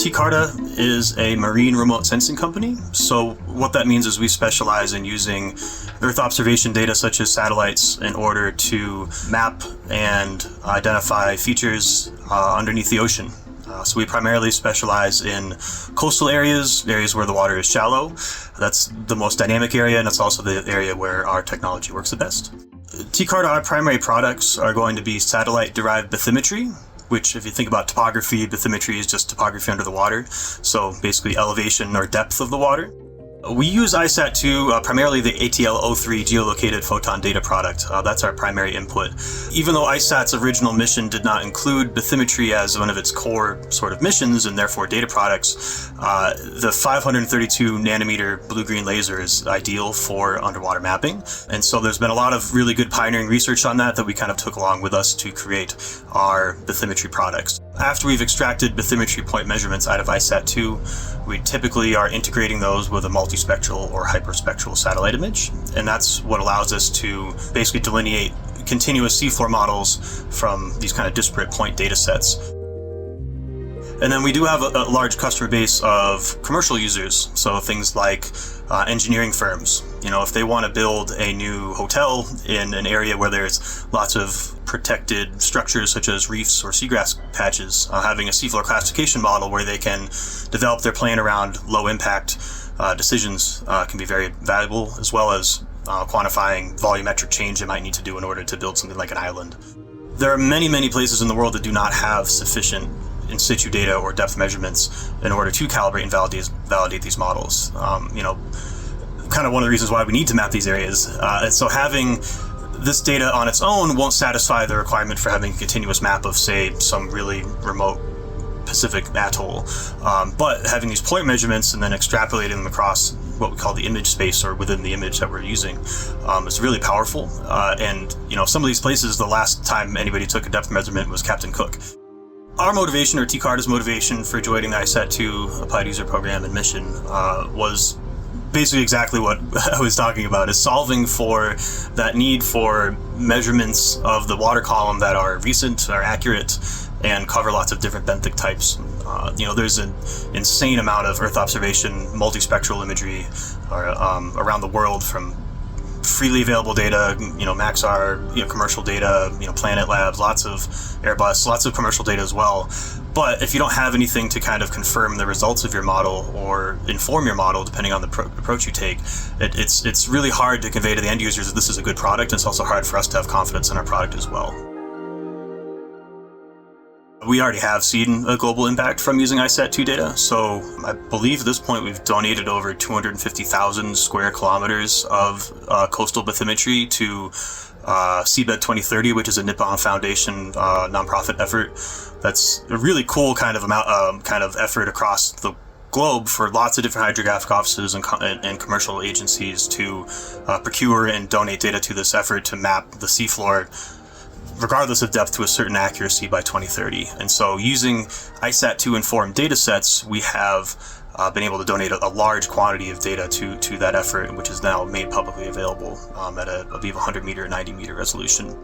TCarta is a marine remote sensing company. So what that means is we specialize in using Earth observation data such as satellites in order to map and identify features underneath the ocean. So we primarily specialize in coastal areas where the water is shallow. That's the most dynamic area, and it's also the area where our technology works the best. TCarta, our primary products are going to be satellite-derived bathymetry, which, if you think about topography, bathymetry is just topography under the water. So basically elevation or depth of the water. We use ISAT-2, primarily the ATL-03 geolocated photon data product. That's our primary input. Even though ISAT's original mission did not include bathymetry as one of its core sort of missions and therefore data products, the 532 nanometer blue-green laser is ideal for underwater mapping. And so there's been a lot of really good pioneering research on that we kind of took along with us to create our bathymetry products. After we've extracted bathymetry point measurements out of ISAT-2, we typically are integrating those with a multispectral or hyperspectral satellite image. And that's what allows us to basically delineate continuous seafloor models from these kind of disparate point data sets. And then we do have a large customer base of commercial users. So things like engineering firms. If they want to build a new hotel in an area where there's lots of protected structures such as reefs or seagrass patches, having a seafloor classification model where they can develop their plan around low impact decisions can be very valuable, as well as quantifying volumetric change they might need to do in order to build something like an island. There are many, many places in the world that do not have sufficient in situ data or depth measurements in order to calibrate and validate these models. Kind of one of the reasons why we need to map these areas. And so having this data on its own won't satisfy the requirement for having a continuous map of, say, some really remote Pacific atoll. But having these point measurements and then extrapolating them across what we call the image space or within the image that we're using is really powerful. And some of these places, the last time anybody took a depth measurement was Captain Cook. Our motivation, or TCarta's motivation, for joining the ISAT-2 Applied User Program and mission was basically exactly what I was talking about, is solving for that need for measurements of the water column that are recent, are accurate, and cover lots of different benthic types. There's an insane amount of Earth observation, multispectral imagery around the world, from freely available data, Maxar, commercial data, Planet Labs, lots of Airbus, lots of commercial data as well. But if you don't have anything to kind of confirm the results of your model or inform your model, depending on the approach you take, it's really hard to convey to the end users that this is a good product. It's also hard for us to have confidence in our product as well. We already have seen a global impact from using ISAT-2 data. So I believe at this point we've donated over 250,000 square kilometers of coastal bathymetry to Seabed 2030, which is a Nippon Foundation nonprofit effort. That's a really cool kind of effort across the globe for lots of different hydrographic offices and commercial agencies to procure and donate data to this effort to map the seafloor regardless of depth to a certain accuracy by 2030. And so using ISAT-2 informed data sets, we have been able to donate a large quantity of data to that effort, which is now made publicly available at I believe 100 meter, 90 meter resolution.